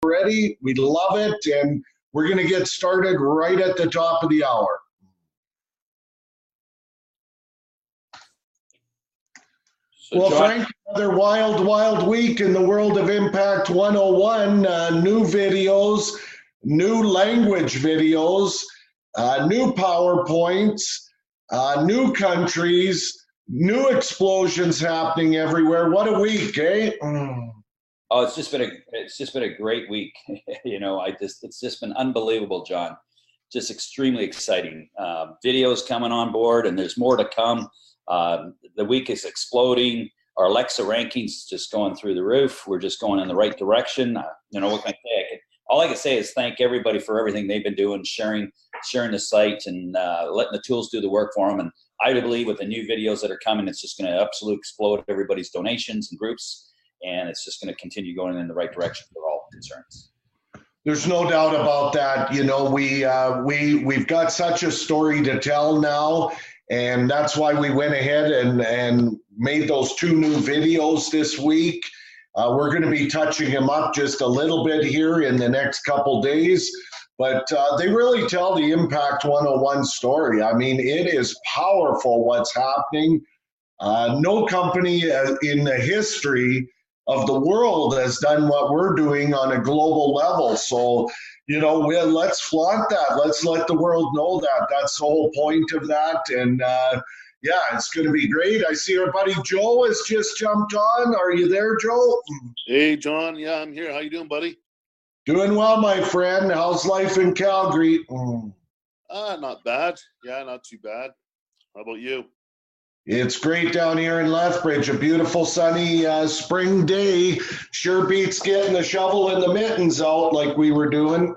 already. We love it, and we're going to get started right at the top of the hour. So well, John, Frank, another wild week in the world of Impact 101. New videos, new language videos, new PowerPoints, new countries, new explosions happening everywhere. What a week, eh? oh, it's just been a great week. You know, it's just been unbelievable, John. Just extremely exciting. Videos coming on board, and there's more to come. The week is exploding. Our Alexa rankings just going through the roof. We're just going in the right direction. You know, what can I say? All I can say is thank everybody for everything they've been doing, sharing the site, and letting the tools do the work for them. And I believe with the new videos that are coming, it's just going to absolutely explode everybody's donations and groups, and it's just going to continue going in the right direction for all concerns. There's no doubt about that. You know, we've got such a story to tell now, and that's why we went ahead and made those two new videos this week. We're going to be touching them up just a little bit here in the next couple days, but they really tell the Impact 101 story. I mean, it is powerful what's happening. No company in the history of the world has done what we're doing on a global level. So, you know, let's flaunt that. Let's let the world know that. That's the whole point of that. And yeah, it's going to be great. I see our buddy Joe has just jumped on. Are you there, Joe? Hey, John. Yeah, I'm here. How you doing, buddy? Doing well, my friend. How's life in Calgary? Not bad. Yeah, not too bad. How about you? It's great down here in Lethbridge. A beautiful sunny spring day. Sure beats getting the shovel and the mittens out like we were doing.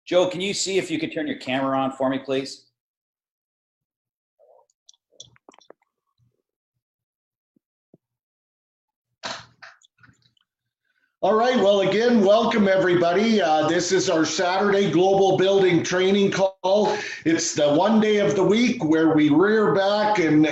Joe, can you see if you could turn your camera on for me, please? All right, well, again, welcome everybody. This is our Saturday Global Building Training Call. It's the one day of the week where we rear back and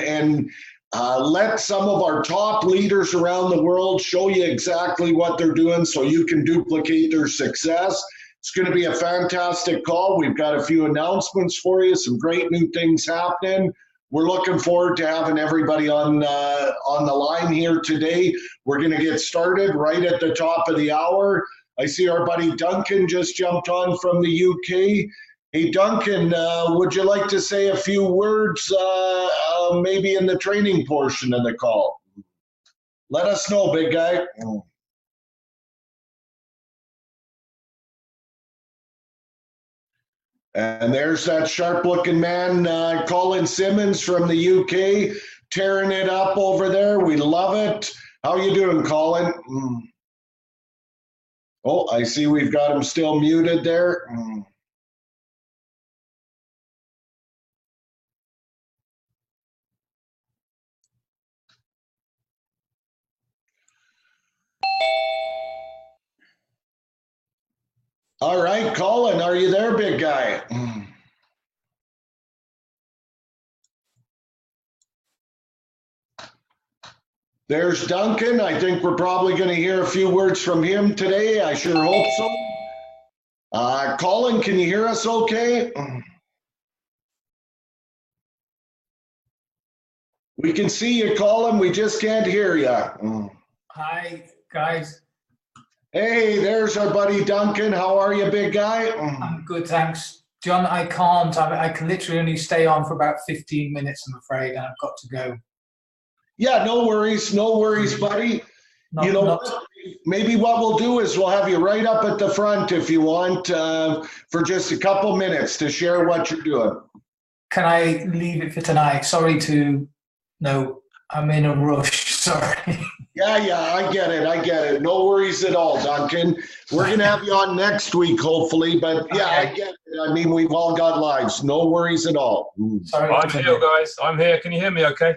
let some of our top leaders around the world show you exactly what they're doing so you can duplicate their success. It's going to be a fantastic call. We've got a few announcements for you, some great new things happening. We're looking forward to having everybody on the line here today. We're going to get started right at the top of the hour. I see our buddy Duncan just jumped on from the UK. Hey, Duncan, would you like to say a few words maybe in the training portion of the call? Let us know, big guy. And there's that sharp-looking man, Colin Simmons from the UK, tearing it up over there. We love it. How you doing, Colin? Oh, I see we've got him still muted there. All right, Colin, are you there, big guy? There's Duncan. I think we're probably going to hear a few words from him today. I sure hope so. Colin, can you hear us okay? We can see you, Colin. We just can't hear you. Hi, guys. Hey, there's our buddy Duncan. How are you, big guy? I'm good, thanks. John, I can't. I can literally only stay on for about 15 minutes, I'm afraid, and I've got to go. Yeah, no worries, buddy. You know what? Maybe what we'll do is we'll have you right up at the front if you want for just a couple minutes to share what you're doing. Can I leave it for tonight? Sorry to, no, I'm in a rush, sorry. Yeah, I get it. No worries at all, Duncan. We're going to have you on next week, hopefully, but yeah, I get it. I mean, we've all got lives. No worries at all. Sorry. I'm here, guys. I'm here. Can you hear me okay?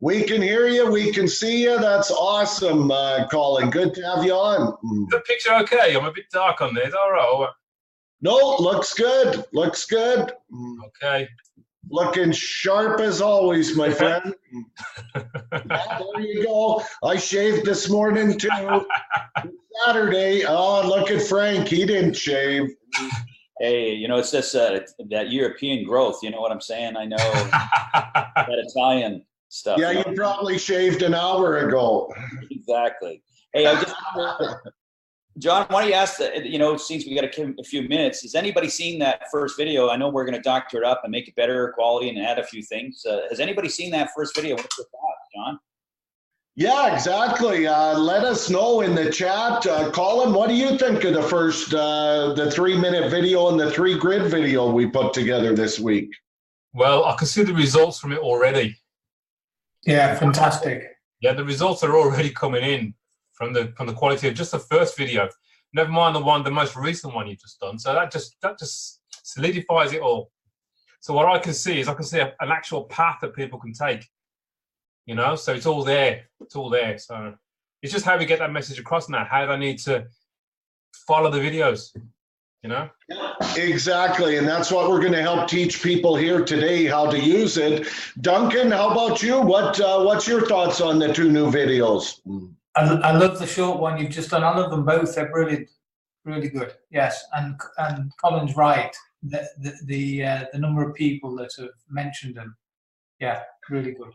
We can hear you. We can see you. That's awesome, Colin. Good to have you on. Is the picture okay? I'm a bit dark on there. Is that all right? No, looks good. Looks good. Okay. Looking sharp as always, my friend. Yeah, there you go. I shaved this morning too. Saturday. Oh, look at Frank. He didn't shave. Hey, you know, it's just that European growth. You know what I'm saying? I know that Italian stuff. Yeah, you you probably shaved an hour ago. Exactly. Hey, I just, John, why don't you ask, you know, since we got a few minutes, has anybody seen that first video? I know we're going to doctor it up and make it better quality and add a few things. Has anybody seen that first video? What's your thoughts, John? Yeah, exactly. Let us know in the chat. Colin, what do you think of the first, the 3-minute video and the 3-grid video we put together this week? Well, I can see the results from it already. Yeah, fantastic. Yeah, the results are already coming in from the quality of just the first video. Never mind the most recent one you've just done. So that just solidifies it all. So what I can see is an actual path that people can take. You know, so it's all there. It's all there. So it's just how we get that message across now. How they need to follow the videos. You know? Exactly, and that's what we're going to help teach people here today, how to use it. Duncan, how about you? What's your thoughts on the 2 new videos? I love the short one you've just done. I love them both. They're brilliant, really good. Yes, and Colin's right. The number of people that have mentioned them, yeah, really good.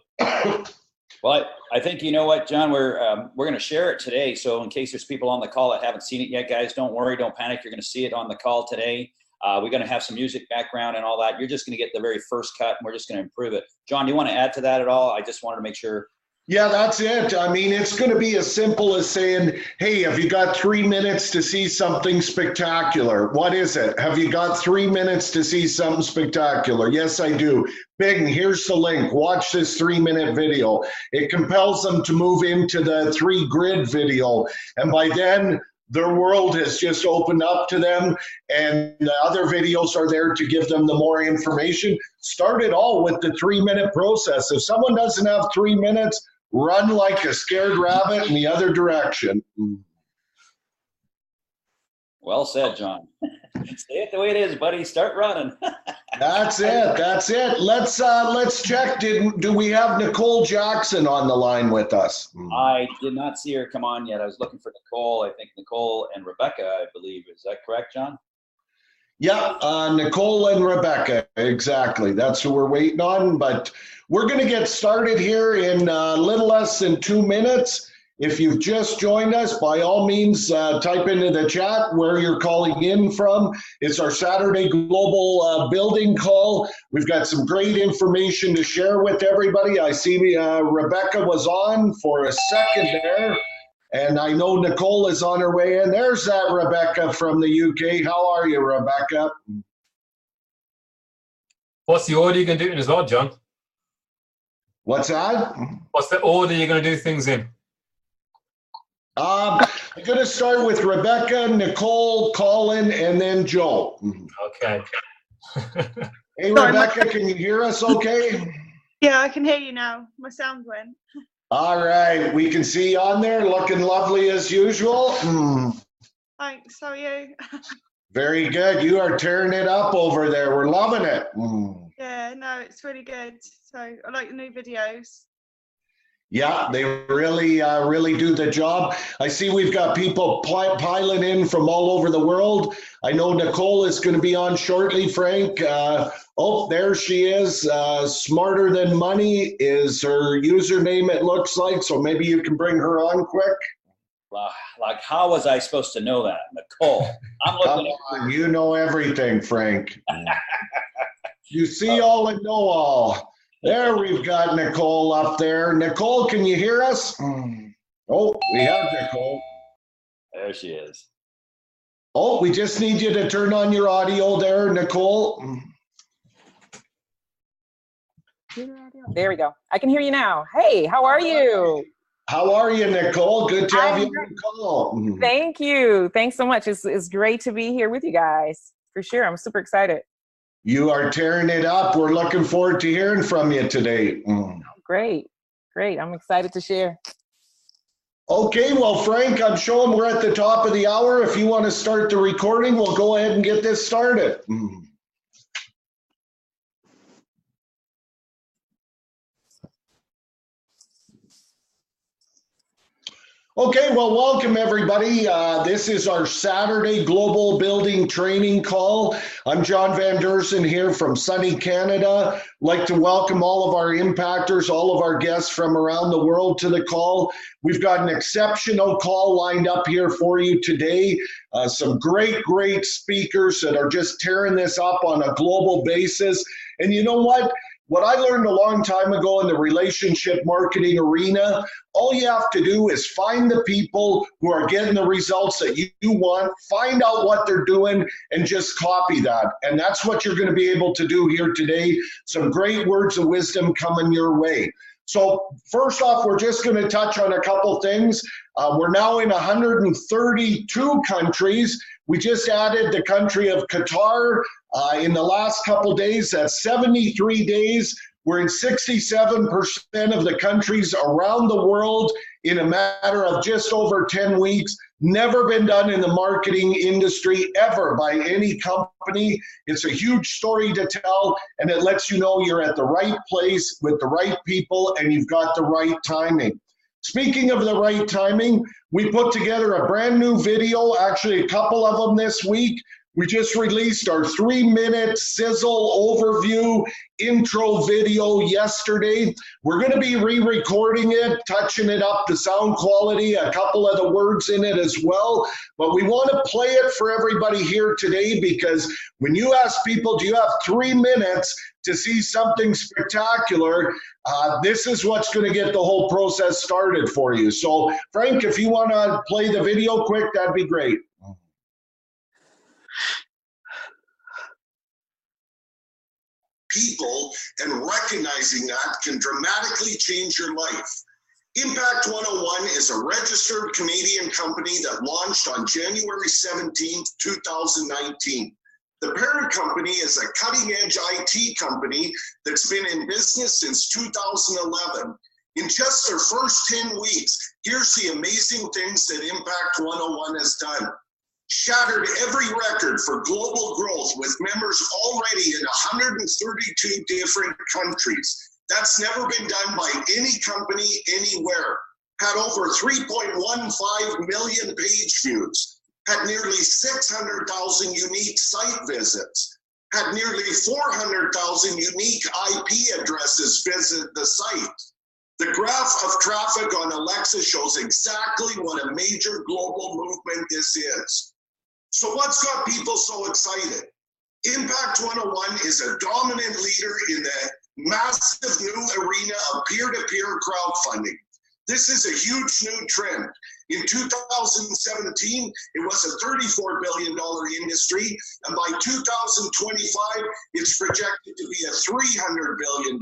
Well, I think, you know what, John, we're going to share it today. So in case there's people on the call that haven't seen it yet, guys, don't worry, don't panic. You're going to see it on the call today. We're going to have some music background and all that. You're just going to get the very first cut, and we're just going to improve it. John, do you want to add to that at all? I just wanted to make sure. Yeah, that's it. I mean, it's going to be as simple as saying, hey, have you got 3 minutes to see something spectacular? What is it? Have you got 3 minutes to see something spectacular? Yes, I do. Bing, here's the link. Watch this 3-minute video. It compels them to move into the 3-grid video. And by then, their world has just opened up to them, and the other videos are there to give them the more information. Start it all with the 3-minute process. If someone doesn't have 3 minutes, run like a scared rabbit in the other direction. Well said, John. Say it the way it is, buddy. Start running. That's it. That's it. Let's check. Do we have Nicole Jackson on the line with us? I did not see her come on yet. I was looking for Nicole. I think Nicole and Rebecca, I believe. Is that correct, John? Yeah, Nicole and Rebecca. Exactly. That's who we're waiting on. But we're going to get started here in a little less than 2 minutes. If you've just joined us, by all means, type into the chat where you're calling in from. It's our Saturday Global Building Call. We've got some great information to share with everybody. I see Rebecca was on for a second there, and I know Nicole is on her way in. There's that Rebecca from the UK. How are you, Rebecca? What's the order you're going to do it in as well, John? What's that? What's the order you're going to do things in? I'm going to start with Rebecca, Nicole, Colin, and then Joe. Okay. Hey, Rebecca, can you hear us okay? Yeah, I can hear you now. My sound went. All right. We can see you on there looking lovely as usual. Thanks. How are you? Very good. You are tearing it up over there. We're loving it. Yeah, no, it's really good. So I like the new videos. Yeah, they really do the job. I see we've got people piling in from all over the world. I know Nicole is going to be on shortly, Frank. Oh, there she is. Smarter Than Money is her username, it looks like. So maybe you can bring her on quick. Like, how was I supposed to know that? Nicole, I'm looking at you. Know everything, Frank. You see all and know all. There, we've got Nicole up there. Nicole, can you hear us? Oh, we have Nicole. There she is. Oh, we just need you to turn on your audio there, Nicole. There we go. I can hear you now. Hey, how are you? How are you, Nicole? Good to have you on the call. Thank you. Thanks so much. It's great to be here with you guys. For sure. I'm super excited. You are tearing it up. We're looking forward to hearing from you today. Great. Great. I'm excited to share. Okay, well, Frank, I'm showing we're at the top of the hour. If you want to start the recording, we'll go ahead and get this started. Okay, well, welcome everybody. This is our Saturday Global Building Training Call. I'm John Van Dersen here from sunny Canada. I'd like to welcome all of our impactors, all of our guests from around the world to the call. We've got an exceptional call lined up here for you today. Some great speakers that are just tearing this up on a global basis. And you know what? What I learned a long time ago in the relationship marketing arena, all you have to do is find the people who are getting the results that you want, find out what they're doing, and just copy that. And that's what you're going to be able to do here today. Some great words of wisdom coming your way. So first off, we're just going to touch on a couple things. We're now in 132 countries. We just added the country of Qatar in the last couple days. That's 73 days. We're in 67% of the countries around the world in a matter of just over 10 weeks. Never been done in the marketing industry ever by any company. It's a huge story to tell, and it lets you know you're at the right place with the right people and you've got the right timing. Speaking of the right timing, we put together a brand new video, actually a couple of them this week. We just released our 3-minute sizzle overview intro video yesterday. We're going to be re-recording it, touching it up, the sound quality, a couple of the words in it as well. But we want to play it for everybody here today, because when you ask people, do you have 3 minutes to see something spectacular, this is what's going to get the whole process started for you. So Frank, if you want to play the video quick, that'd be great. People, and recognizing that can dramatically change your life. Impact101 is a registered Canadian company that launched on January 17, 2019. The parent company is a cutting-edge IT company that's been in business since 2011. In just their first 10 weeks, here's the amazing things that Impact101 has done. Shattered every record for global growth with members already in 132 different countries. That's never been done by any company anywhere. Had over 3.15 million page views. Had nearly 600,000 unique site visits. Had nearly 400,000 unique IP addresses visit the site. The graph of traffic on Alexa shows exactly what a major global movement this is. So what's got people so excited? Impact101 is a dominant leader in the massive new arena of peer-to-peer crowdfunding. This is a huge new trend. In 2017, it was a $34 billion industry, and by 2025, it's projected to be a $300 billion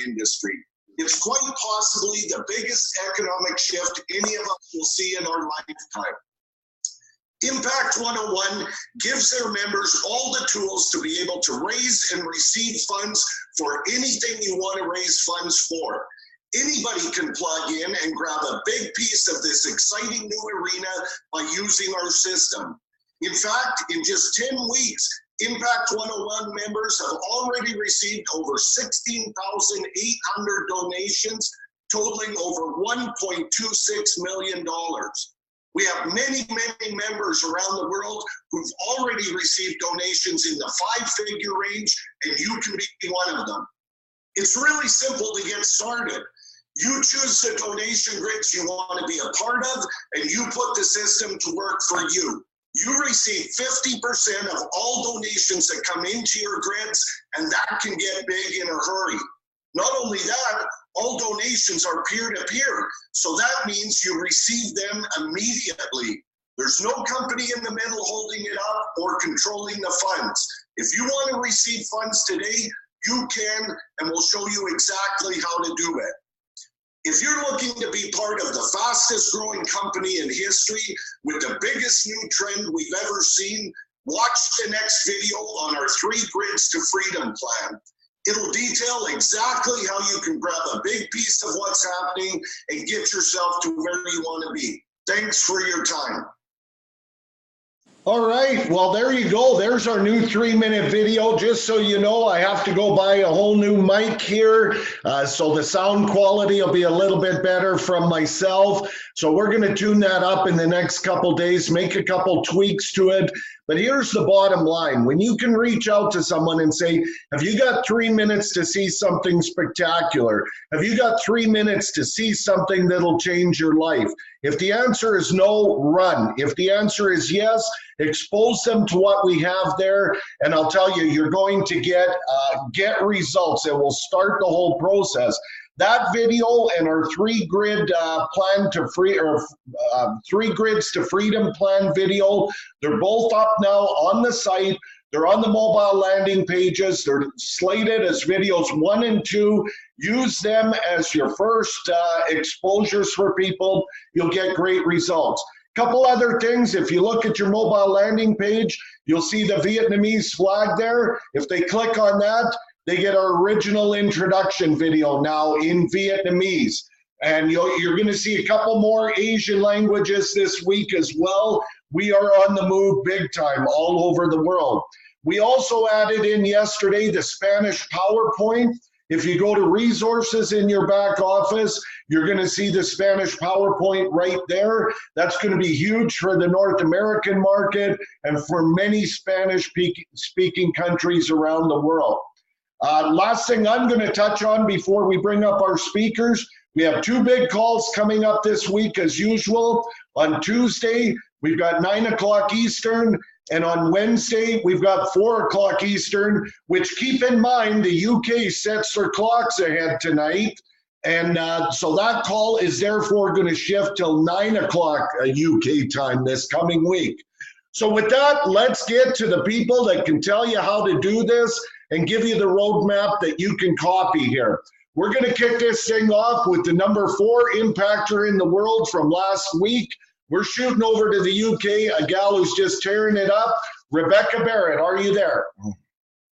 industry. It's quite possibly the biggest economic shift any of us will see in our lifetime. Impact101 gives their members all the tools to be able to raise and receive funds for anything you want to raise funds for. Anybody can plug in and grab a big piece of this exciting new arena by using our system. In fact, in just 10 weeks, Impact101 members have already received over 16,800 donations, totaling over $1.26 million. We have many members around the world who've already received donations in the 5-figure range, and you can be one of them. It's really simple to get started. You choose the donation grids you want to be a part of, and you put the system to work for you. You receive 50% of all donations that come into your grids, and that can get big in a hurry. Not only that, all donations are peer-to-peer, so that means you receive them immediately. There's no company in the middle holding it up or controlling the funds. If you want to receive funds today, you can, and we'll show you exactly how to do it. If you're looking to be part of the fastest growing company in history with the biggest new trend we've ever seen, watch the next video on our 3 Grids to Freedom plan. It'll detail exactly how you can grab a big piece of what's happening and get yourself to where you want to be. Thanks for your time. All right, well, there you go. There's our new 3-minute video. Just so you know, I have to go buy a whole new mic here, so the sound quality will be a little bit better from myself. So we're going to tune that up in the next couple days, make a couple tweaks to it. But here's the bottom line. When you can reach out to someone and say, have you got 3 minutes to see something spectacular? Have you got 3 minutes to see something that'll change your life? If the answer is no, run. If the answer is yes, expose them to what we have there, and I'll tell you, you're going to get results. It will start the whole process. That video and our 3-grid plan to free, or 3 grids to freedom plan video, they're both up now on the site. They're on the mobile landing pages. They're slated as videos 1 and 2. Use them as your first exposures for people. You'll get great results. Couple other things, if you look at your mobile landing page, you'll see the Vietnamese flag there. If they click on that, they get our original introduction video now in Vietnamese. And you're going to see a couple more Asian languages this week as well. We are on the move big time all over the world. We also added in yesterday the Spanish PowerPoint. If you go to resources in your back office, you're going to see the Spanish PowerPoint right there. That's going to be huge for the North American market and for many Spanish-speaking countries around the world. Last thing I'm going to touch on before we bring up our speakers, we have 2 big calls coming up this week as usual. On Tuesday, we've got 9 o'clock Eastern, and on Wednesday, we've got 4 o'clock Eastern, which keep in mind the UK sets their clocks ahead tonight. And so that call is therefore going to shift till 9 o'clock UK time this coming week. So with that, let's get to the people that can tell you how to do this and give you the roadmap that you can copy here. We're going to kick this thing off with the number 4 impactor in the world from last week. We're shooting over to the UK, a gal who's just tearing it up. Rebecca Barrett, are you there?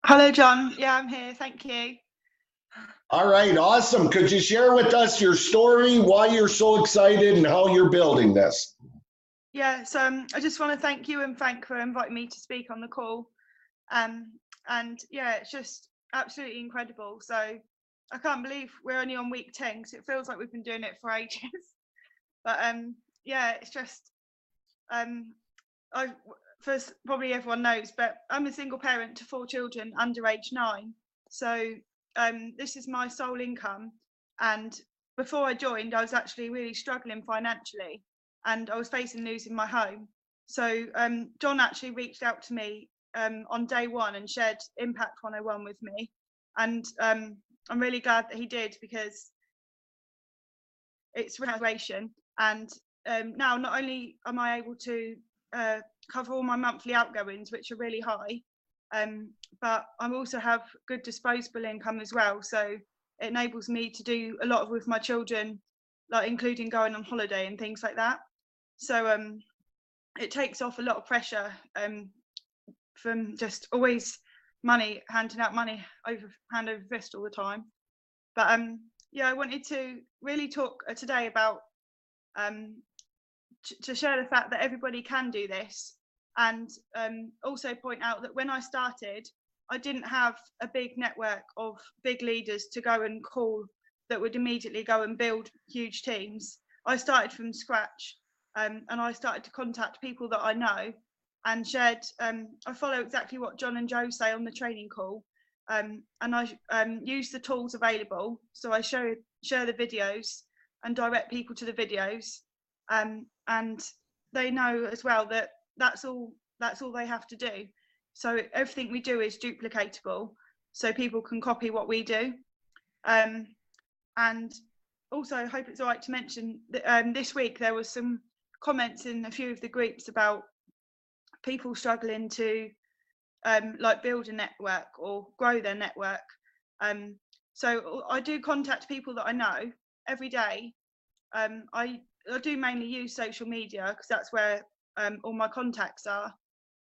Hello, John. Yeah, I'm here. Thank you. All right, awesome. Could you share with us your story, why you're so excited, and how you're building this? Yeah, so I just want to thank you and Frank for inviting me to speak on the call. And yeah, it's just absolutely incredible. So I can't believe we're only on week 10 because it feels like we've been doing it for ages. But yeah, it's just, first, probably everyone knows, but I'm a single parent to 4 children under age 9. So this is my sole income. And before I joined, I was actually really struggling financially and I was facing losing my home. So John actually reached out to me on day 1 and shared Impact101 with me. And I'm really glad that he did, because it's renovation. And now not only am I able to cover all my monthly outgoings, which are really high, but I also have good disposable income as well. So it enables me to do a lot with my children, like including going on holiday and things like that. So it takes off a lot of pressure from just always handing out money hand over fist all the time. But yeah, I wanted to really talk today about to share the fact that everybody can do this, and also point out that when I started, I didn't have a big network of big leaders to go and call that would immediately go and build huge teams. I started from scratch, and I started to contact people that I know and shared. I follow exactly what John and Joe say on the training call, and I use the tools available. So I share the videos and direct people to the videos, and they know as well that that's all they have to do. So everything we do is duplicatable, so people can copy what we do. And also, I hope it's all right to mention that this week there was some comments in a few of the groups about people struggling to like build a network or grow their network. So I do contact people that I know every day. I do mainly use social media because that's where all my contacts are,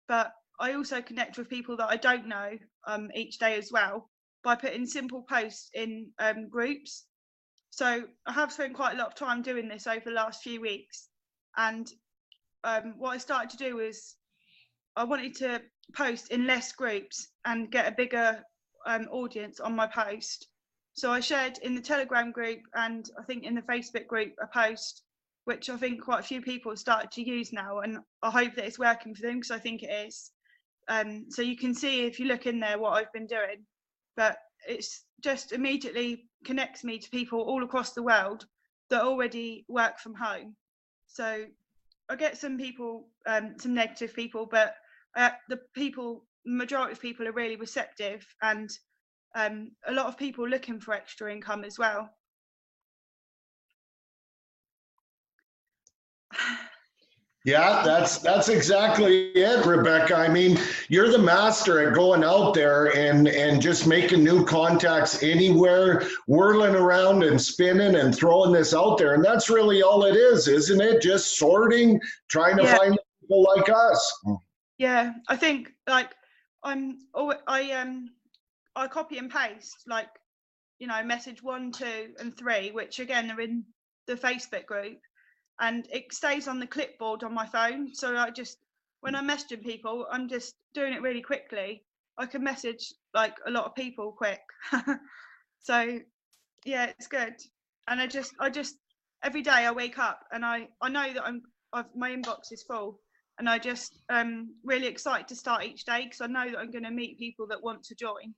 but I also connect with people that I don't know each day as well by putting simple posts in groups. So I have spent quite a lot of time doing this over the last few weeks, and what I started to do is I wanted to post in less groups and get a bigger audience on my post. So I shared in the Telegram group and I think in the Facebook group a post, which I think quite a few people have started to use now, and I hope that it's working for them because I think it is. So you can see if you look in there what I've been doing, but it's just immediately connects me to people all across the world that already work from home. So I get some people, some negative people, but the majority of people are really receptive, and a lot of people looking for extra income as well. Yeah, that's exactly it, Rebecca. I mean, you're the master at going out there and just making new contacts anywhere, whirling around and spinning and throwing this out there. And that's really all it is, isn't it? Just sorting, trying to find people like us. Yeah, I think like I copy and paste, like, you know, message 1, 2, and 3, which again are in the Facebook group. And it stays on the clipboard on my phone. So I just, when I'm messaging people, I'm just doing it really quickly. I can message like a lot of people quick. So yeah, it's good. And I just every day I wake up and I know that my inbox is full, and I just really excited to start each day because I know that I'm going to meet people that want to join.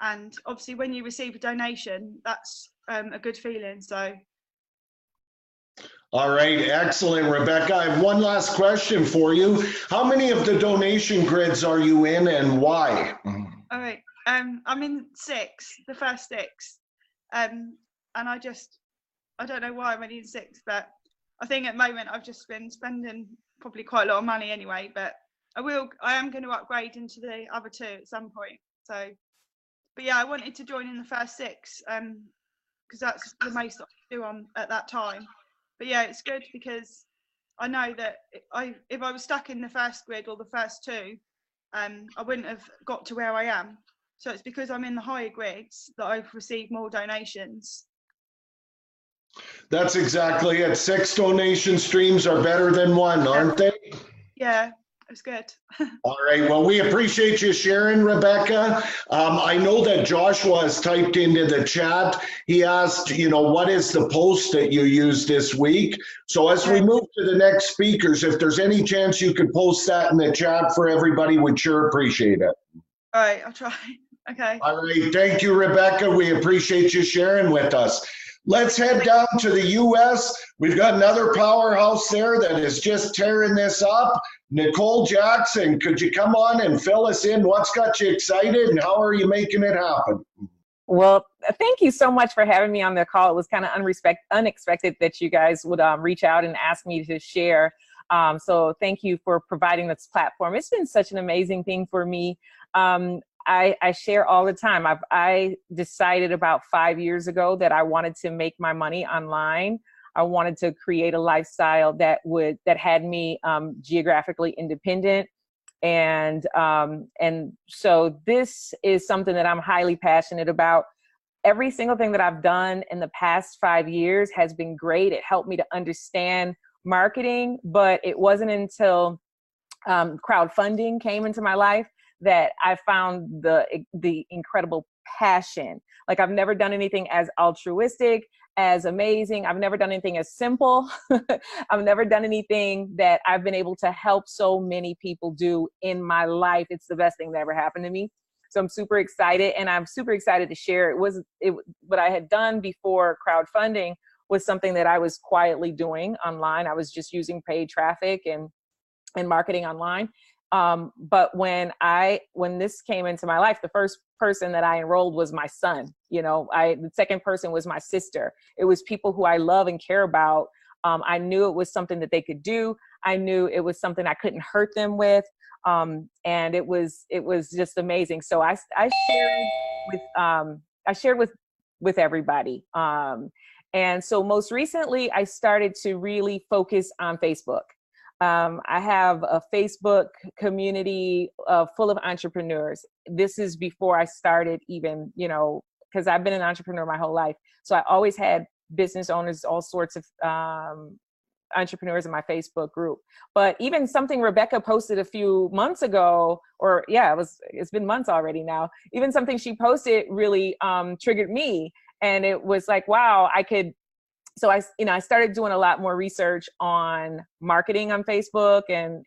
And obviously when you receive a donation, that's a good feeling. So all right, excellent, Rebecca. I have one last question for you. How many of the donation grids are you in and why? All right, I'm in 6, the first 6. And I don't know why I'm only in 6, but I think at the moment I've just been spending probably quite a lot of money anyway, but I am going to upgrade into the other 2 at some point. So, but yeah, I wanted to join in the first 6 because that's the most I could do at that time. But yeah, it's good because I know that if I was stuck in the first grid or the first 2, I wouldn't have got to where I am. So it's because I'm in the higher grids that I've received more donations. That's exactly it. 6 donation streams are better than 1, aren't they? Yeah, it's good. All right. Well, we appreciate you sharing, Rebecca. I know that Joshua has typed into the chat. He asked, you know, what is the post that you used this week? So as we move to the next speakers, if there's any chance you could post that in the chat for everybody, we'd sure appreciate it. All right, I'll try. Okay. All right. Thank you, Rebecca. We appreciate you sharing with us. Let's head down to the U.S. We've got another powerhouse there that is just tearing this up. Nicole Jackson, could you come on and fill us in? What's got you excited and how are you making it happen? Well, thank you so much for having me on the call. It was kind of unexpected that you guys would reach out and ask me to share. So thank you for providing this platform. It's been such an amazing thing for me. I share all the time. I decided about 5 years ago that I wanted to make my money online. I wanted to create a lifestyle that had me geographically independent. And so this is something that I'm highly passionate about. Every single thing that I've done in the past 5 years has been great. It helped me to understand marketing, but it wasn't until crowdfunding came into my life that I found the incredible passion. Like, I've never done anything as altruistic, as amazing. I've never done anything as simple. I've never done anything that I've been able to help so many people do in my life. It's the best thing that ever happened to me. So I'm super excited, and I'm super excited to share. What I had done before crowdfunding was something that I was quietly doing online. I was just using paid traffic and marketing online. But when this came into my life, the first person that I enrolled was my son. You know, the second person was my sister. It was people who I love and care about. I knew it was something that they could do. I knew it was something I couldn't hurt them with. And it was just amazing. So I shared with everybody. And so most recently I started to really focus on Facebook. I have a Facebook community full of entrepreneurs. This is before I started even, you know, because I've been an entrepreneur my whole life. So I always had business owners, all sorts of entrepreneurs in my Facebook group. But even something Rebecca posted a few months ago, or yeah, it's been months already now. Even something she posted really triggered me, and it was like, wow, I could. So I started doing a lot more research on marketing on Facebook and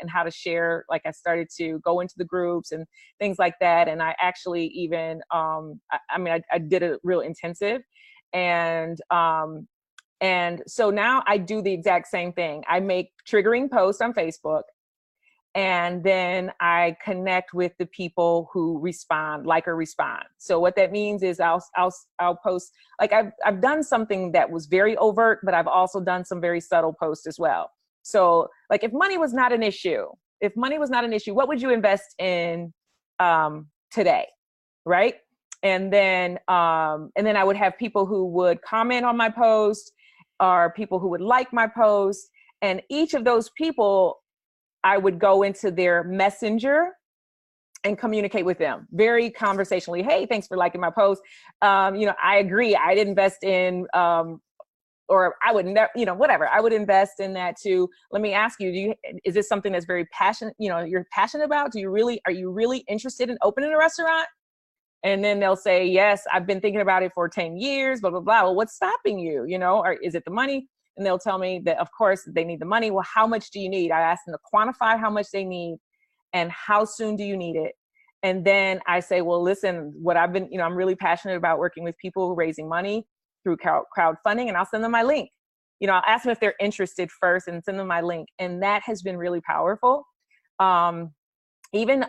how to share. Like I started to go into the groups and things like that. And I actually even I did a real intensive, and so now I do the exact same thing. I make triggering posts on Facebook, and then I connect with the people who respond, like or respond. So what that means is I'll post, like I've done something that was very overt, but I've also done some very subtle posts as well. So like if money was not an issue, what would you invest in today, right? And then I would have people who would comment on my post, or people who would like my post, and each of those people, I would go into their messenger and communicate with them very conversationally. Hey, thanks for liking my post. I agree. I'd invest in, or I would never, whatever. I would invest in that too. Let me ask you, is this something that's very passionate, you're passionate about? Are you really interested in opening a restaurant? And then they'll say, yes, I've been thinking about it for 10 years, blah, blah, blah. Well, what's stopping you? Or is it the money? And they'll tell me that, of course, they need the money. Well, how much do you need? I ask them to quantify how much they need and how soon do you need it? And then I say, well, listen, what I've been, I'm really passionate about working with people raising money through crowdfunding, and I'll send them my link. I'll ask them if they're interested first and send them my link. And that has been really powerful. Even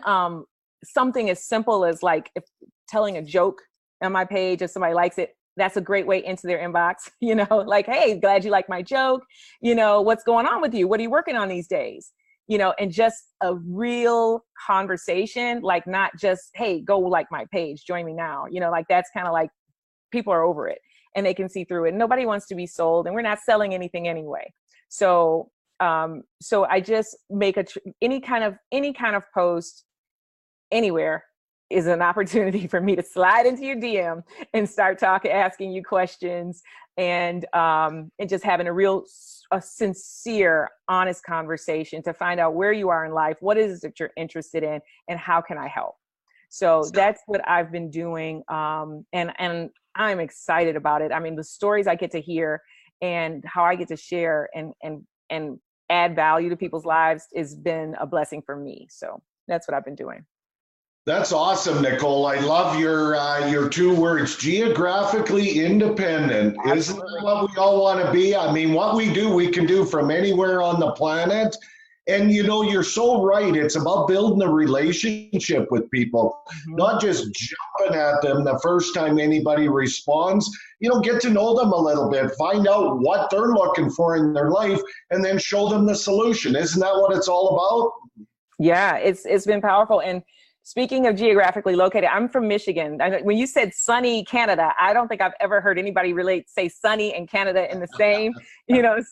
something as simple as like if telling a joke on my page, if somebody likes it, that's a great way into their inbox, like, hey, glad you like my joke. What's going on with you? What are you working on these days? And just a real conversation, like not just, hey, go like my page, join me now. Like that's kind of like people are over it and they can see through it. Nobody wants to be sold, and we're not selling anything anyway. So I just make any kind of post anywhere is an opportunity for me to slide into your DM and start asking you questions, and just having a sincere, honest conversation to find out where you are in life, what is it that you're interested in, and how can I help? So that's what I've been doing, and I'm excited about it. I mean, the stories I get to hear and how I get to share and add value to people's lives has been a blessing for me. So that's what I've been doing. That's awesome, Nicole. I love your two words, geographically independent. Absolutely. Isn't that what we all want to be? I mean, what we do, we can do from anywhere on the planet. And you're so right. It's about building a relationship with people, not just jumping at them the first time anybody responds. Get to know them a little bit, find out what they're looking for in their life, and then show them the solution. Isn't that what it's all about? Yeah, it's been powerful. And speaking of geographically located, I'm from Michigan. When you said sunny Canada, I don't think I've ever heard anybody say sunny and Canada in the same,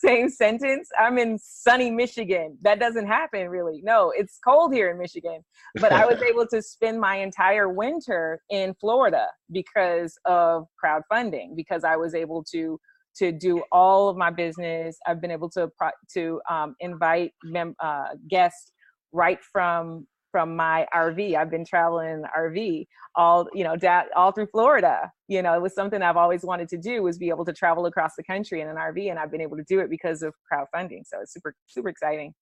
same sentence. I'm in sunny Michigan. That doesn't happen really. No, it's cold here in Michigan. But I was able to spend my entire winter in Florida because of crowdfunding, because I was able to do all of my business. I've been able to invite guests right from my RV. I've been traveling RV all through Florida. It was something I've always wanted to do, was be able to travel across the country in an RV, and I've been able to do it because of crowdfunding. So it's super, super exciting.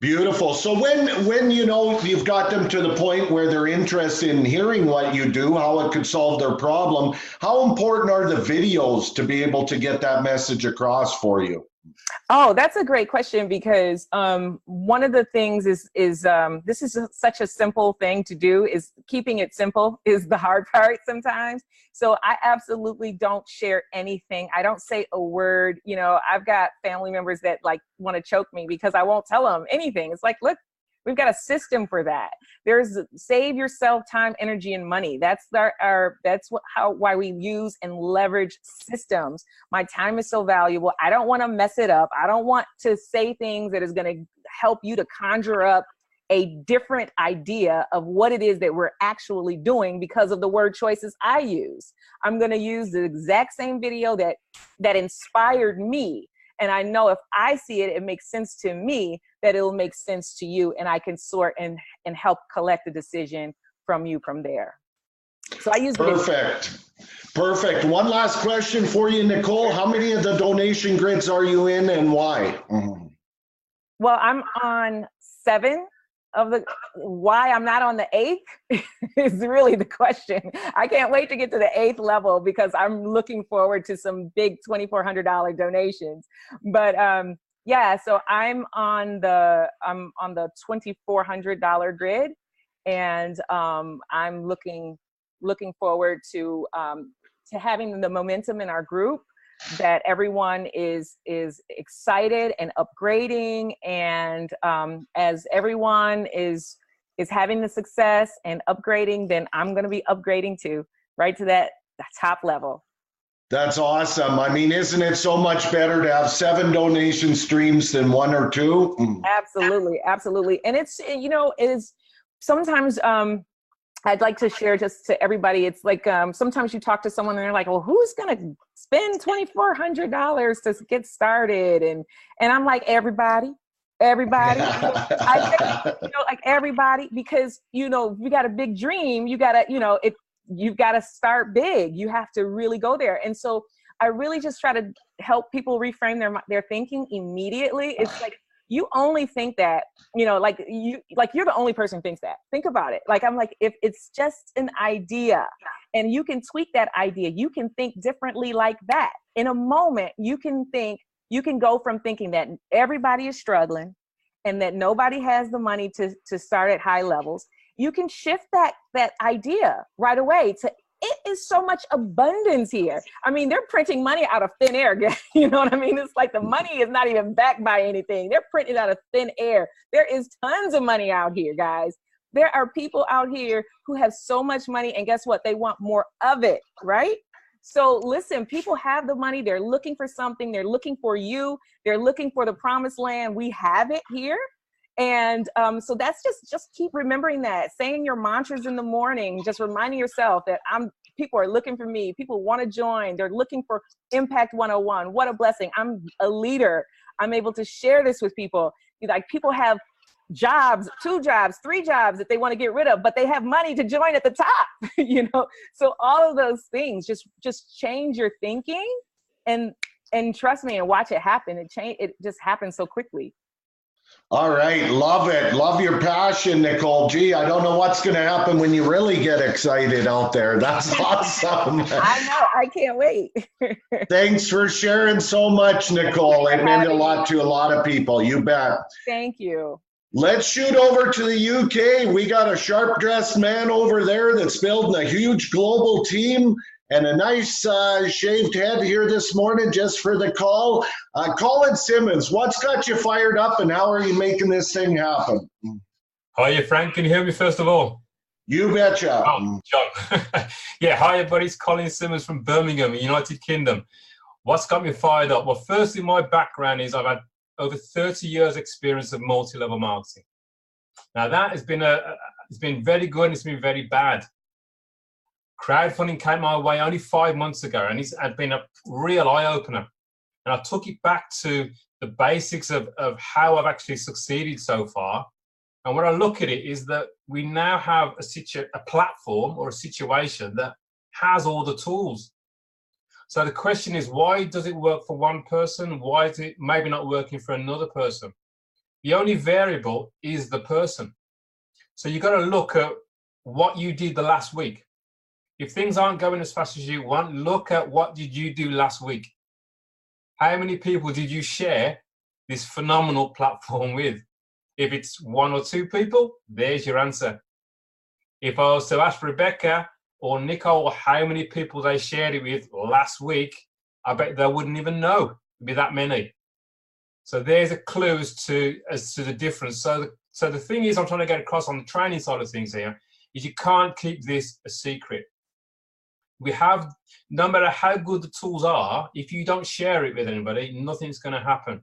Beautiful. So when you've got them to the point where they're interested in hearing what you do, how it could solve their problem, how important are the videos to be able to get that message across for you? Oh, that's a great question, because one of the things is this is such a simple thing to do. Is keeping it simple is the hard part sometimes. So I absolutely don't share anything. I don't say a word. I've got family members that want to choke me because I won't tell them anything. It's like, look, we've got a system for that. There's save yourself time, energy, and money. That's why we use and leverage systems. My time is so valuable. I don't want to mess it up. I don't want to say things that is going to help you to conjure up a different idea of what it is that we're actually doing because of the word choices I use. I'm going to use the exact same video that inspired me And I know if I see it, it makes sense to me, that it'll make sense to you, and I can sort and help collect the decision from you from there. So I use Perfect. Perfect. One last question for you, Nicole. How many of the donation grids are you in and why? Well, I'm on 7 of the. Why I'm not on the 8th is really the question. I can't wait to get to the 8th level because I'm looking forward to some big $2,400 donations. But yeah, so I'm on the $2,400 grid, and I'm looking forward to having the momentum in our group, that everyone is excited and upgrading, and as everyone is having the success and upgrading, then I'm going to be upgrading too, right to that top level. That's awesome. I mean, isn't it so much better to have 7 donation streams than 1 or 2? Absolutely, absolutely. And it's, you know, is sometimes I'd like to share just to everybody. It's like sometimes you talk to someone and they're like, well, who's going to spend $2,400 to get started? And I'm like, everybody. I think, you know, like everybody, because, you know, you got a big dream, you got to, you know, you've got to start big. You have to really go there. And so I really just try to help people reframe their thinking immediately. It's like, you only think that, you know, like you're the only person who thinks that. Think about it. Like, I'm like, if it's just an idea and you can tweak that idea, you can think differently like that. In a moment, you can go from thinking that everybody is struggling and that nobody has the money to start at high levels. You can shift that idea right away to, it is so much abundance here. I mean, they're printing money out of thin air. You know what I mean? It's like the money is not even backed by anything. They're printing out of thin air. There is tons of money out here, guys. There are people out here who have so much money, and guess what? They want more of it, right? So listen, people have the money. They're looking for something. They're looking for you. They're looking for the promised land. We have it here. And so that's just keep remembering that, saying your mantras in the morning, just reminding yourself that people are looking for me. People want to join. They're looking for Impact 101. What a blessing. I'm a leader. I'm able to share this with people. Like, people have jobs, 2 jobs, 3 jobs that they want to get rid of, but they have money to join at the top, you know? So all of those things, just change your thinking and trust me and watch it happen. It just happens so quickly. All right. Love it. Love your passion, Nicole. Gee, I don't know what's going to happen when you really get excited out there. That's awesome. I know. I can't wait. Thanks for sharing so much, Nicole. It meant a lot to a lot of people. You bet. Thank you. Let's shoot over to the UK. We got a sharp-dressed man over there that's building a huge global team and a nice shaved head here this morning just for the call. Colin Simmons, what's got you fired up and how are you making this thing happen? Hiya, Frank. Can you hear me first of all? You betcha. Oh, John. Yeah, hiya, buddy. It's Colin Simmons from Birmingham, United Kingdom. What's got me fired up? Well, firstly, my background is I've had over 30 years experience of multi-level marketing. Now that has been it's been very good and it's been very bad. Crowdfunding came my way only 5 months ago, and it's been a real eye-opener. And I took it back to the basics of how I've actually succeeded so far. And when I look at it is that we now have a platform or a situation that has all the tools. So the question is, why does it work for one person? Why is it maybe not working for another person? The only variable is the person. So you've got to look at what you did the last week. If things aren't going as fast as you want, look at what did you do last week. How many people did you share this phenomenal platform with? If it's 1 or 2 people, there's your answer. If I was to ask Rebecca or Nicole how many people they shared it with last week, I bet they wouldn't even know it'd be that many. So there's a clue as to the difference. So the thing is, I'm trying to get across on the training side of things here, is you can't keep this a secret. We have, no matter how good the tools are, if you don't share it with anybody, nothing's going to happen.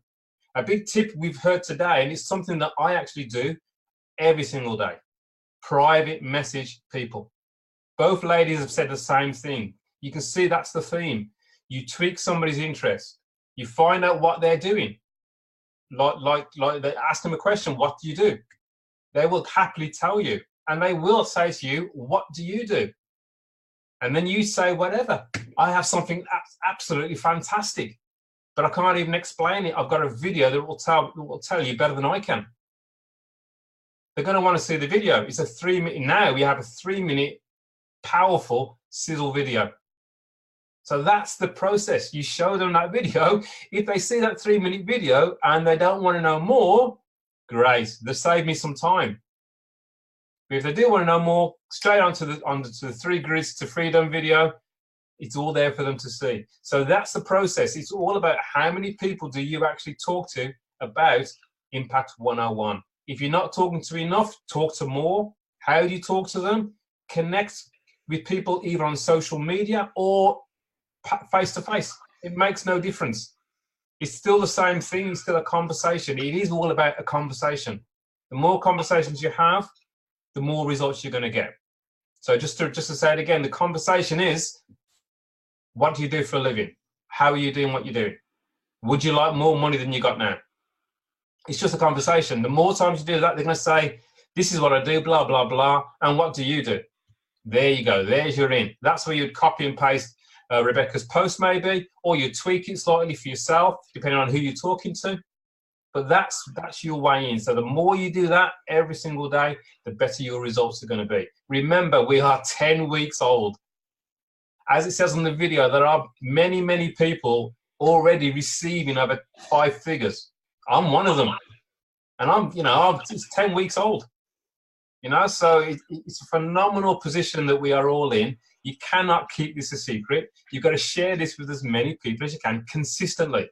A big tip we've heard today, and it's something that I actually do every single day, private message people. Both ladies have said the same thing. You can see that's the theme. You tweak somebody's interest. You find out what they're doing. Like they ask them a question, what do you do? They will happily tell you, and they will say to you, what do you do? And then you say, whatever. I have something absolutely fantastic, but I can't even explain it. I've got a video that will tell you better than I can. They're going to want to see the video. It's a 3-minute, now we have a 3-minute powerful sizzle video. So that's the process. You show them that video. If they see that 3-minute video and they don't want to know more, great. They've saved me some time. But if they do want to know more, straight onto the 3 grids to freedom video. It's all there for them to see. So that's the process. It's all about how many people do you actually talk to about Impact 101. If you're not talking to enough, talk to more. How do you talk to them? Connect with people either on social media or face to face. It makes no difference. It's still the same thing. It's still a conversation. It is all about a conversation. The more conversations you have, the more results you're going to get. So just to say it again, the conversation is, what do you do for a living? How are you doing what you're doing? Would you like more money than you got now? It's just a conversation. The more times you do that, they're going to say, this is what I do, blah, blah, blah. And what do you do? There you go. There's your in. That's where you'd copy and paste Rebecca's post maybe, or you tweak it slightly for yourself, depending on who you're talking to. But that's your way in. So the more you do that every single day, the better your results are going to be. Remember, we are 10 weeks old. As it says on the video, there are many, many people already receiving over 5 figures. I'm one of them. And it's 10 weeks old. So it's a phenomenal position that we are all in. You cannot keep this a secret. You've got to share this with as many people as you can consistently.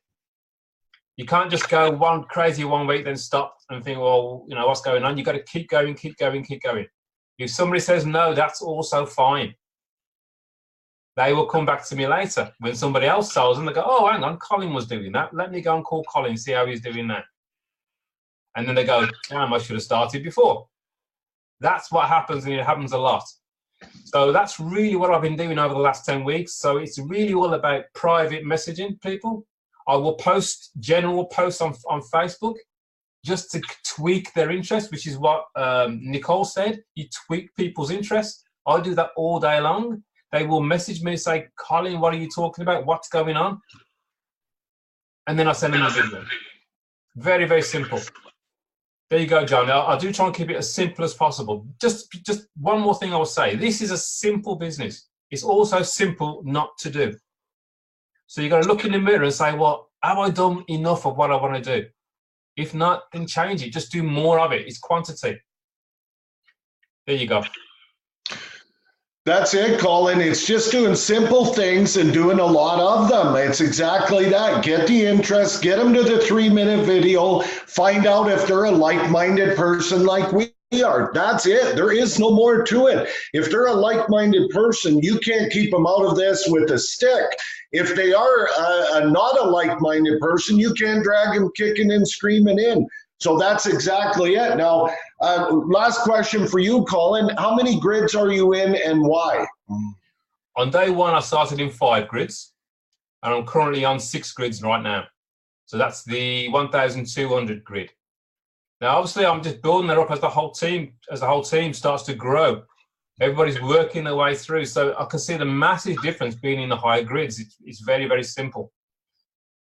You can't just go one crazy one week, then stop and think, well, what's going on? You've got to keep going, keep going, keep going. If somebody says no, that's also fine. They will come back to me later when somebody else tells them. They go, oh, hang on, Colin was doing that. Let me go and call Colin, see how he's doing that. And then they go, damn, I should have started before. That's what happens, and it happens a lot. So that's really what I've been doing over the last 10 weeks. So it's really all about private messaging people. I will post general posts on Facebook just to tweak their interest, which is what Nicole said. You tweak people's interest. I do that all day long. They will message me and say, Colin, what are you talking about? What's going on? And then I send them a video. Very, very simple. There you go, John. I do try and keep it as simple as possible. Just one more thing I will say. This is a simple business. It's also simple not to do. So you've got to look in the mirror and say, well, have I done enough of what I want to do? If not, then change it. Just do more of it. It's quantity. There you go. That's it, Colin. It's just doing simple things and doing a lot of them. It's exactly that. Get the interest, get them to the 3-minute video, find out if they're a like-minded person like we are. That's it. There is no more to it. If they're a like-minded person, you can't keep them out of this with a stick. If they are not a like-minded person, you can't drag them kicking and screaming in. So that's exactly it. Now, last question for you, Colin. How many grids are you in and why? On day one, I started in 5 grids, and I'm currently on 6 grids right now. So that's the 1,200 grid. Now, obviously, I'm just building that up as the whole team starts to grow. Everybody's working their way through. So I can see the massive difference being in the higher grids. It's very, very simple.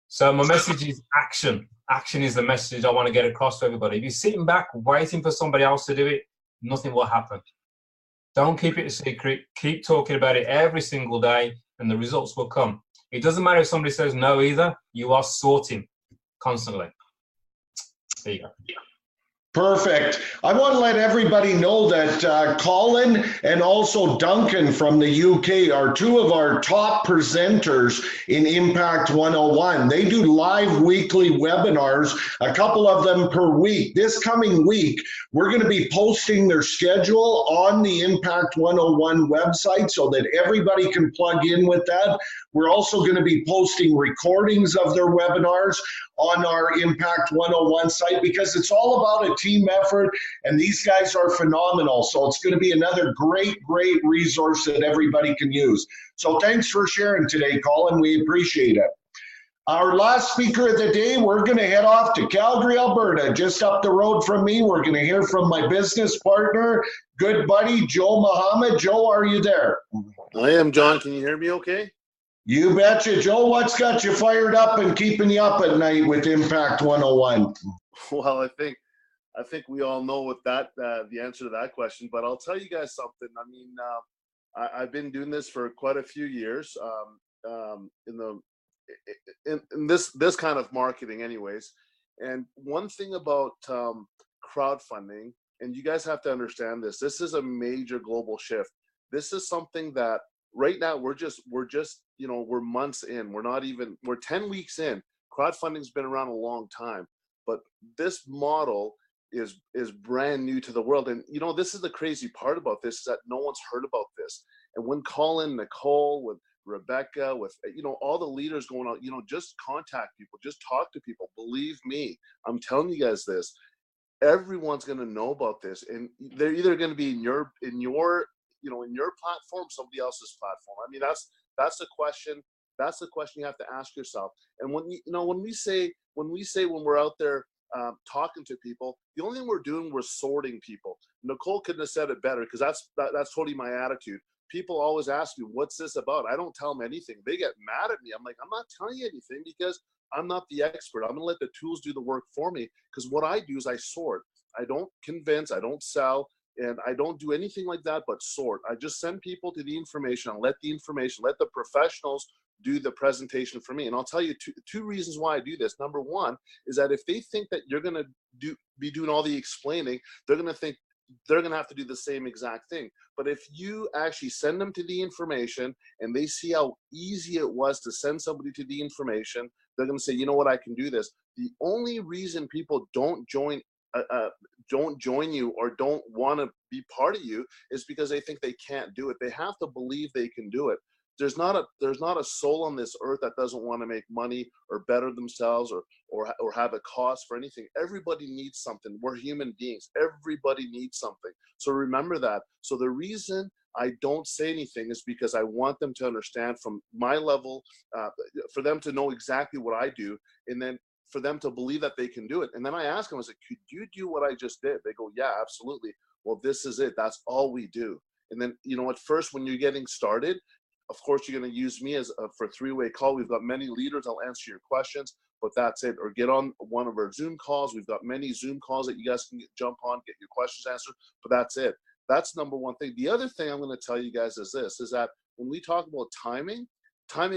So my message is action. Action is the message I want to get across to everybody. If you're sitting back waiting for somebody else to do it, nothing will happen. Don't keep it a secret. Keep talking about it every single day, and the results will come. It doesn't matter if somebody says no either. You are sorting constantly. There you go. Perfect. I want to let everybody know that Colin and also Duncan from the UK are 2 of our top presenters in Impact 101. They do live weekly webinars, a couple of them per week. This coming week, we're going to be posting their schedule on the Impact 101 website so that everybody can plug in with that. We're also going to be posting recordings of their webinars on our Impact 101 site because it's all about a team effort, and these guys are phenomenal. So it's going to be another great resource that everybody can use. So thanks for sharing today, Colin. We appreciate it. Our last speaker of the day, we're going to head off to Calgary, Alberta, just up the road from me. We're going to hear from my business partner, good buddy, Joe Muhammad. Joe, are you there? I am, John. Can you hear me okay? You betcha. Joe, what's got you fired up and keeping you up at night with Impact 101? Well, I think we all know what the answer to that question, but I'll tell you guys something. I mean, I've been doing this for quite a few years in this kind of marketing anyways. And one thing about crowdfunding, and you guys have to understand this is a major global shift. This is something that right now we're just we're months in. We're 10 weeks in. Crowdfunding's been around a long time, but this model is brand new to the world. And this is the crazy part about this, is that no one's heard about this. And when Colin, Nicole, with Rebecca, with all the leaders going out, just contact people, just talk to people. Believe me, I'm telling you guys this. Everyone's going to know about this, and they're either going to be in your platform, somebody else's platform. I mean, that's the question. That's the question you have to ask yourself. And when when we're out there talking to people, the only thing we're doing, we're sorting people. Nicole couldn't have said it better, because that's totally my attitude. People always ask me, what's this about? I don't tell them anything. They get mad at me. I'm like, I'm not telling you anything because I'm not the expert. I'm going to let the tools do the work for me, because what I do is I sort. I don't convince, I don't sell, and I don't do anything like that but sort. I just send people to the information and let the professionals do the presentation for me. And I'll tell you two reasons why I do this. Number one is that if they think that you're going to be doing all the explaining, they're going to think they're going to have to do the same exact thing. But if you actually send them to the information and they see how easy it was to send somebody to the information, they're going to say, you know what, I can do this. The only reason people don't join you or don't want to be part of you is because they think they can't do it. They have to believe they can do it. There's not a soul on this earth that doesn't want to make money or better themselves or have a cause for anything. Everybody needs something. We're human beings. Everybody needs something. So remember that. So the reason I don't say anything is because I want them to understand from my level, for them to know exactly what I do, and then for them to believe that they can do it. And then I ask them, I said, could you do what I just did? They go, yeah, absolutely. Well, this is it. That's all we do. And then, at first when you're getting started, of course, you're going to use me as for a three-way call. We've got many leaders. I'll answer your questions, but that's it. Or get on one of our Zoom calls. We've got many Zoom calls that you guys can jump on, get your questions answered, but that's it. That's number one thing. The other thing I'm going to tell you guys is this, is that when we talk about timing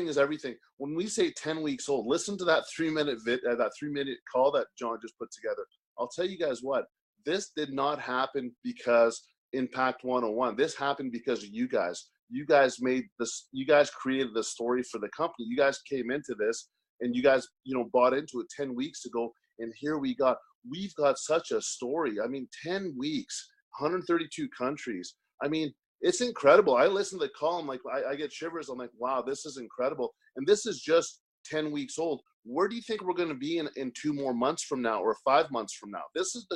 is everything. When we say 10 weeks old, listen to that 3-minute that 3-minute call that John just put together. I'll tell you guys what, this did not happen because Impact 101. This happened because of you guys. You guys made this, you guys created the story for the company. You guys came into this and you guys, bought into it 10 weeks ago. And here we've got such a story. I mean, 10 weeks, 132 countries. I mean, it's incredible. I listen to the call. I'm like, I get shivers. I'm like, wow, this is incredible. And this is just 10 weeks old. Where do you think we're going to be in 2 more months from now or 5 months from now? This is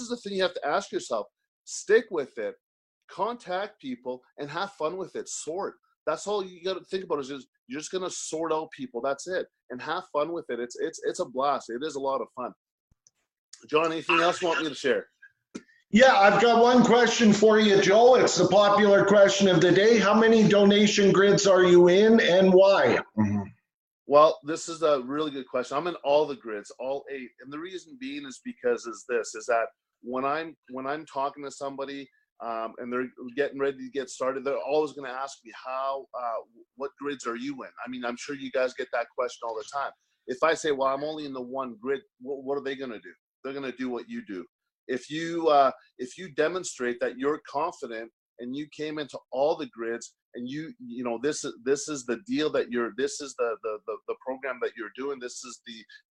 the thing you have to ask yourself. Stick with it. Contact people and have fun with it. Sort. That's all you got to think about is you're just going to sort out people. That's it. And have fun with it. It's a blast. It is a lot of fun. John, anything else you want me to share? Yeah, I've got one question for you, Joe. It's the popular question of the day. How many donation grids are you in and why? Well, this is a really good question. I'm in all the grids, all 8. And the reason being is because is that when I'm talking to somebody and they're getting ready to get started, they're always going to ask me what grids are you in? I mean, I'm sure you guys get that question all the time. If I say, well, I'm only in the 1 grid, what are they going to do? They're going to do what you do. If you demonstrate that you're confident and you came into all the grids and this is the deal that this is the program that you're doing, this is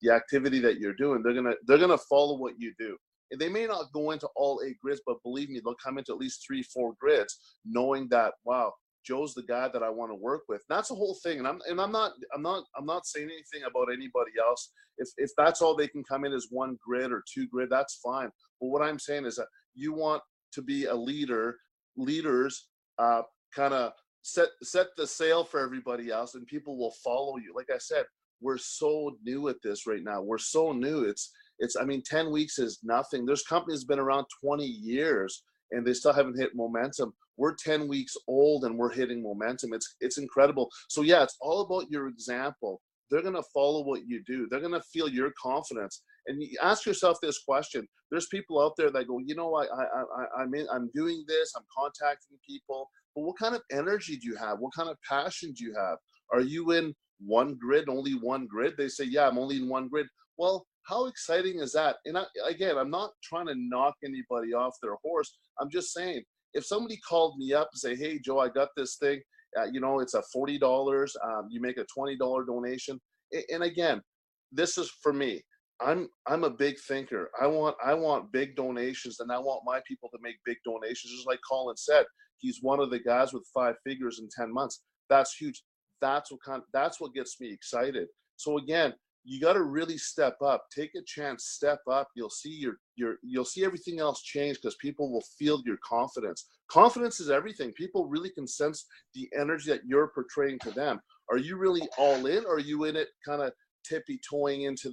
the activity that you're doing, they're gonna follow what you do. And they may not go into all 8 grids, but believe me, they'll come into at least 3-4 grids, knowing that, wow, Joe's the guy that I want to work with. And that's the whole thing. And I'm not saying anything about anybody else. If that's all they can come in as 1 grid or 2 grid, that's fine. But what I'm saying is that you want to be a leader. Leaders kind of set the sail for everybody else, and people will follow you. Like I said, we're so new at this right now. We're so new. I mean, 10 weeks is nothing. There's companies been around 20 years and they still haven't hit momentum. We're 10 weeks old and we're hitting momentum. It's incredible. So yeah, it's all about your example. They're going to follow what you do. They're going to feel your confidence. And you ask yourself this question. There's people out there that go, you know, I'm doing this, I'm contacting people, but what kind of energy do you have? What kind of passion do you have? Are you in one grid, only one grid? They say, yeah, I'm only in one grid. Well, how exciting is that? And again, I'm not trying to knock anybody off their horse. I'm just saying, if somebody called me up and say, hey, Joe, I got this thing, you know, it's a $40, you make a $20 donation. And again, this is for me. I'm a big thinker. I want big donations, and I want my people to make big donations. Just like Colin said, he's one of the guys with 5 figures in 10 months. That's huge. That's what gets me excited. So again, you got to really step up. Take a chance, step up. You'll see you'll see everything else change, because people will feel your confidence. Confidence is everything. People really can sense the energy that you're portraying to them. Are you really all in, or are you in it kind of tippy-toeing into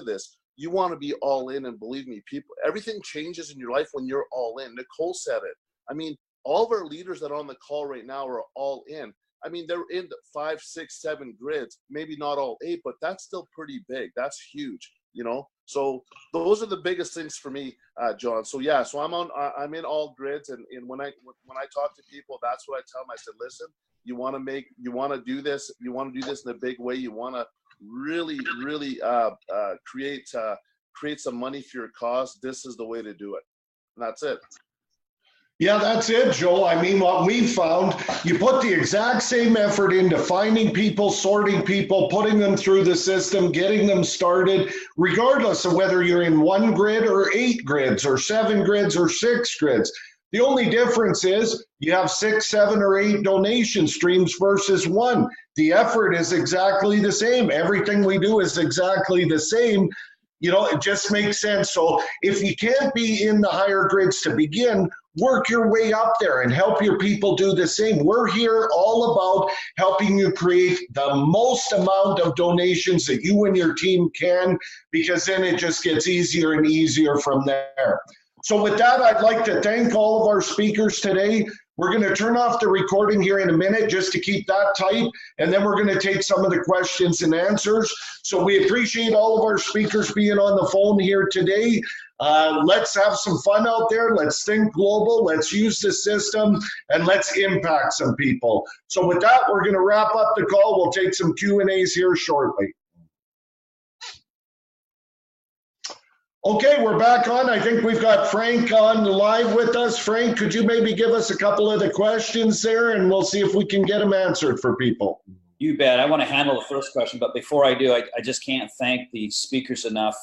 this? You want to be all in, and believe me, everything changes in your life when you're all in. Nicole said it. I mean, all of our leaders that are on the call right now are all in. I mean, they're in 5, 6, 7 grids, maybe not all 8, but that's still pretty big. That's huge, you know? So those are the biggest things for me, John. So yeah, so I'm in all grids, and when I talk to people, that's what I tell them. I said, listen, you want to do this in a big way. You want to really create some money for your cause. This is the way to do it. And that's it. Yeah, that's it, Joe. I mean, what we found, you put the exact same effort into finding people, sorting people, putting them through the system, getting them started, regardless of whether you're in 1 grid or 8 grids or 7 grids or 6 grids. The only difference is you have 6, 7, or 8 donation streams versus 1. The effort is exactly the same. Everything we do is exactly the same. You know, it just makes sense. So if you can't be in the higher grids to begin, work your way up there and help your people do the same. We're here all about helping you create the most amount of donations that you and your team can, because then it just gets easier and easier from there. So with that, I'd like to thank all of our speakers today. We're going to turn off the recording here in a minute just to keep that tight, and then we're going to take some of the questions and answers. So we appreciate all of our speakers being on the phone here today. Let's have some fun out there. Let's think global. Let's use the system, and let's impact some people. So with that, we're going to wrap up the call. We'll take some Q&As here shortly. Okay, we're back on. I think we've got Frank on live with us. Frank, could you maybe give us a couple of the questions there, and we'll see if we can get them answered for people. You bet. I want to handle the first question, but before I do, I just can't thank the speakers enough.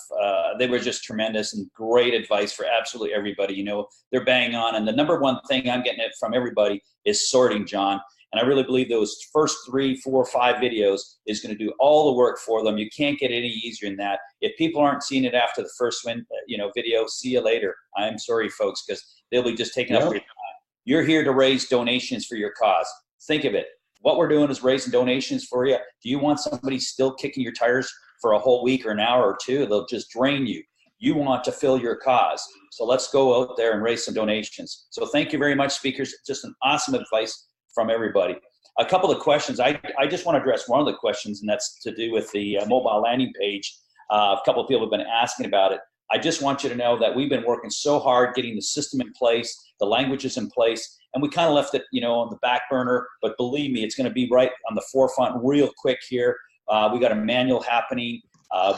They were just tremendous and great advice for absolutely everybody. You know, they're bang on. And the number one thing I'm getting it from everybody is sorting, John. And I really believe those first 3, 4, 5 videos is going to do all the work for them. You can't get any easier than that. If people aren't seeing it after the first video, see you later. I'm sorry, folks, because they'll be just taking up your time. You're here to raise donations for your cause. Think of it. What we're doing is raising donations for you. Do you want somebody still kicking your tires for a whole week or an hour or 2? They'll just drain you. You want to fill your cause. So let's go out there and raise some donations. So thank you very much, speakers. Just an awesome advice from everybody. A couple of questions. I just want to address one of the questions, and that's to do with the mobile landing page. A couple of people have been asking about it. I just want you to know that we've been working so hard getting the system in place, the languages in place, and we kind of left it, on the back burner. But believe me, it's going to be right on the forefront real quick here. We got a manual happening.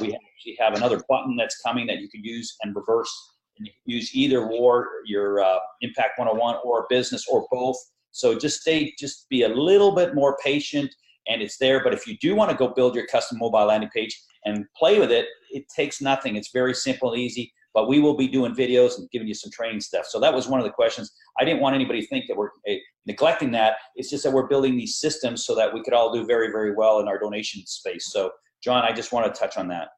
We actually have another button that's coming that you can use and reverse, and you can use either or your Impact 101 or business or both. So just be a little bit more patient, and it's there. But if you do want to go build your custom mobile landing page and play with it, it takes nothing. It's very simple and easy, but we will be doing videos and giving you some training stuff. So that was one of the questions. I didn't want anybody to think that we're neglecting that. It's just that we're building these systems so that we could all do very, very well in our donation space. So John, I just want to touch on that.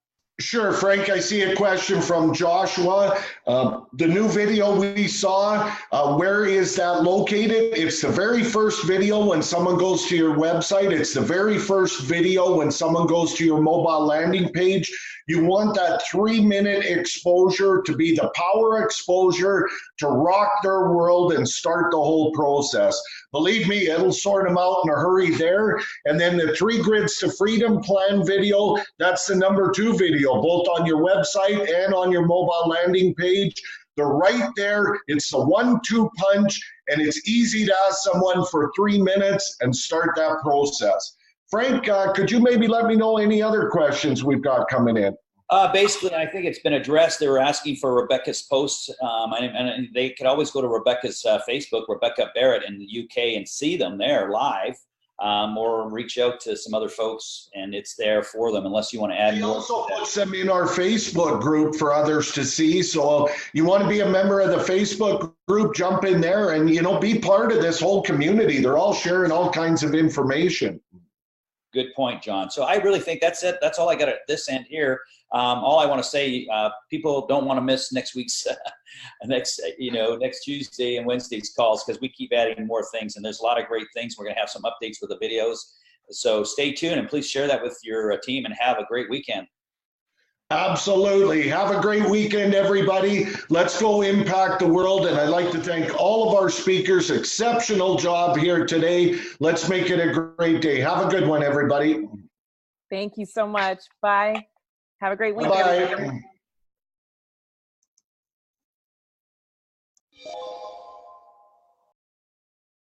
Sure, Frank, I see a question from Joshua. The new video we saw, where is that located? It's the very first video when someone goes to your website. It's the very first video when someone goes to your mobile landing page. You want that 3-minute exposure to be the power exposure to rock their world and start the whole process. Believe me, it'll sort them out in a hurry there. And then the 3 Grids to Freedom plan video, that's the number 2 video, both on your website and on your mobile landing page. They're right there. It's the 1-2 punch, and it's easy to ask someone for 3 minutes and start that process. Frank, could you maybe let me know any other questions we've got coming in? Basically, I think it's been addressed. They were asking for Rebecca's posts, and they could always go to Rebecca's Facebook, Rebecca Barrett in the UK, and see them there live, or reach out to some other folks, and it's there for them, unless you want to add more. We also put them in our Facebook group for others to see. So you want to be a member of the Facebook group, jump in there and, you know, be part of this whole community. They're all sharing all kinds of information. Good point, John. So I really think that's it. That's all I got at this end here. All I want to say, people don't want to miss next week's, next Tuesday and Wednesday's calls, because we keep adding more things, and there's a lot of great things. We're going to have some updates with the videos. So stay tuned, and please share that with your team, and have a great weekend. Absolutely. Have a great weekend, everybody. Let's go impact the world. And I'd like to thank all of our speakers. Exceptional job here today. Let's make it a great day. Have a good one, everybody. Thank you so much. Bye. Have a great weekend. Bye.